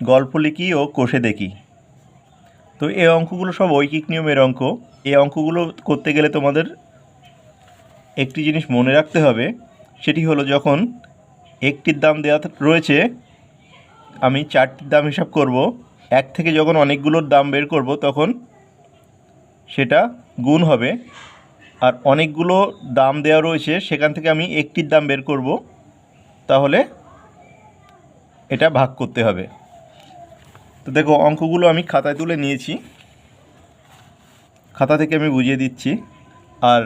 গল্প লিখি ও কষে দেখি। তো এই অঙ্কগুলো সব ঐকিক নিয়মের অঙ্ক। এই অঙ্কগুলো করতে গেলে তোমাদের একটি জিনিস মনে রাখতে হবে, সেটি হলো যখন একটির দাম দেওয়া রয়েছে, আমি 4টির দাম হিসাব করব, এক থেকে যখন অনেকগুলোর দাম বের করব তখন সেটা গুণ হবে। আর অনেকগুলো দাম দেওয়া রয়েছে, সেখান থেকে আমি একটির দাম বের করব, তাহলে এটা ভাগ করতে হবে। তো দেখো, অঙ্কগুলো আমি খাতায় তুলে নিয়েছি, খাতা থেকে আমি বুঝিয়ে দিচ্ছি, আর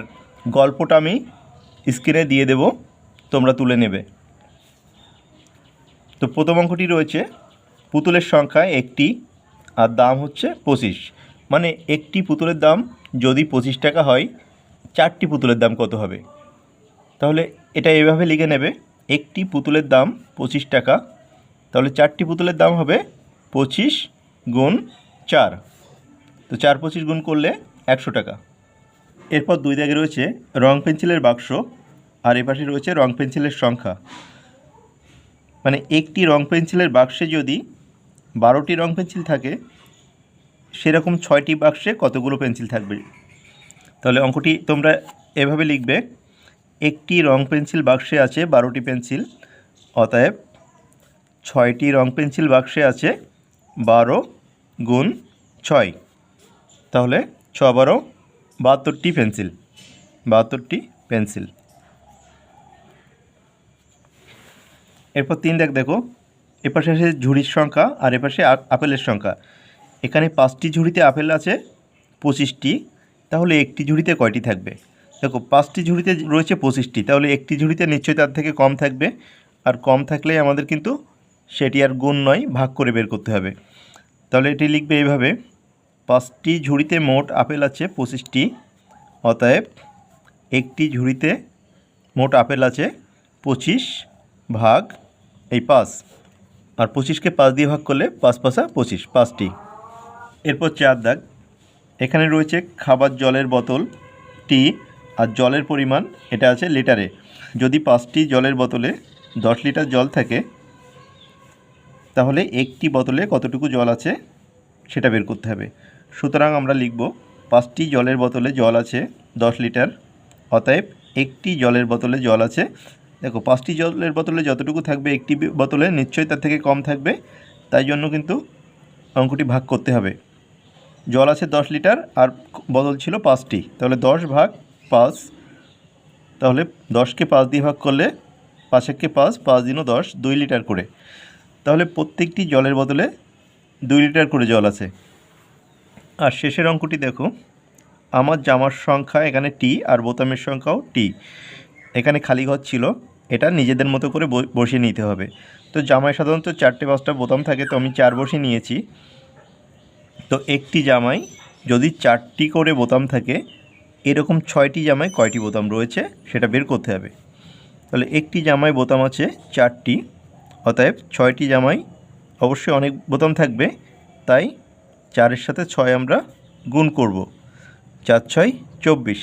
গল্পটা আমি স্ক্রিনে দিয়ে দেব, তোমরা তুলে নেবে। তো প্রথম অঙ্কটি রয়েছে পুতুলের সংখ্যা একটি আর দাম হচ্ছে 25। মানে একটি পুতুলের দাম যদি 25 টাকা হয়, 4টি পুতুলের দাম কত হবে? তাহলে এটা এভাবে লিখে নেবে, একটি পুতুলের দাম 25 টাকা, তাহলে 4টি পুতুলের দাম হবে 25 গুণ 4। তো 4 25 গুণ করলে 100 টাকা। এরপর 2 দাগে রয়েছে রং পেন্সিলের বাক্স, আর এপাশে রয়েছে রং পেন্সিলের সংখ্যা। মানে একটি রং পেন্সিলের বাক্সে যদি 12টি রং পেন্সিল থাকে, সেরকম 6টি বাক্সে কতগুলো পেন্সিল থাকবে? তাহলে অঙ্কটি তোমরা এভাবে লিখবে, একটি রং পেন্সিল বাক্সে আছে 12টি পেন্সিল, অতএব 6টি রং পেন্সিল বাক্সে আছে 12 গুণ 6, তাহলে 6 12 72টি পেন্সিল, 72টি পেন্সিল। এরপর 3 দাগ দেখো, এপাশে আছে ঝুড়ির সংখ্যা আর এপাশে আপেলের সংখ্যা। এখানে 5টি ঝুড়িতে আপেল আছে 25টি, তাহলে একটি ঝুড়িতে কয়টি থাকবে? দেখো, 5টি ঝুড়িতে রয়েছে 25টি, তাহলে একটি ঝুড়িতে নিশ্চয়ই তার থেকে কম থাকবে, আর কম থাকলেই আমাদের কিন্তু সেটি আর গুণ নয়, ভাগ করে বের করতে হবে। তাহলে এটি লিখবে এইভাবে, 5টি ঝুড়িতে মোট আপেল আছে 25টি, অতএব একটি ঝুড়িতে মোট আপেল আছে 25 ভাগ এই 5, আর 25কে 5 দিয়ে ভাগ করলে 5 5 25, 5টি। এরপর 4 দাগ, এখানে রয়েছে খাবার জলের বোতল টি, আর জলের পরিমাণ এটা আছে লিটারে। যদি 5টি জলের বোতলে 10 লিটার জল থাকে, তাহলে একটি বোতলে কতটুকু জল আছে সেটা বের করতে হবে। সুতরাং আমরা লিখব, 5টি জলের বোতলে জল আছে 10 লিটার, অতএব একটি জলের বোতলে জল আছে, দেখো 5টি জলের বোতলে যতটুকু থাকবে একটি বোতলে নিশ্চয়ই তার থেকে কম থাকবে, তাই জন্য কিন্তু অঙ্কটি ভাগ করতে হবে। জল আছে 10 লিটার আর বোতল ছিল 5টি, তাহলে 10 ভাগ 5, তাহলে 10কে 5 দিয়ে ভাগ করলে 5 একে 5, 5 দিনও 10, 2 লিটার করে। তাহলে প্রত্যেকটি জলের বোতলে 2 লিটার করে জল আছে। আর শেষের অঙ্কটি দেখো, আমার জামার সংখ্যা এখানে টি আর বোতামের সংখ্যাও টি। এখানে খালি ঘর ছিল, এটা নিজেদের মতো করে বসিয়ে নিতে হবে। তো জামায় সাধারণত 4টে 5টা বোতাম থাকে, তো আমি 4 বসিয়ে নিয়েছি। তো একটি জামায় যদি 4টি করে বোতাম থাকে, এরকম 6টি জামায় কয়টি বোতাম রয়েছে সেটা বের করতে হবে। তাহলে একটি জামায় বোতাম আছে 4টি, অতএব 6টি জামায় অবশ্যই অনেক বোতাম থাকবে, তাই 4-এর সাথে 6 আমরা গুণ করব, 4 6 24।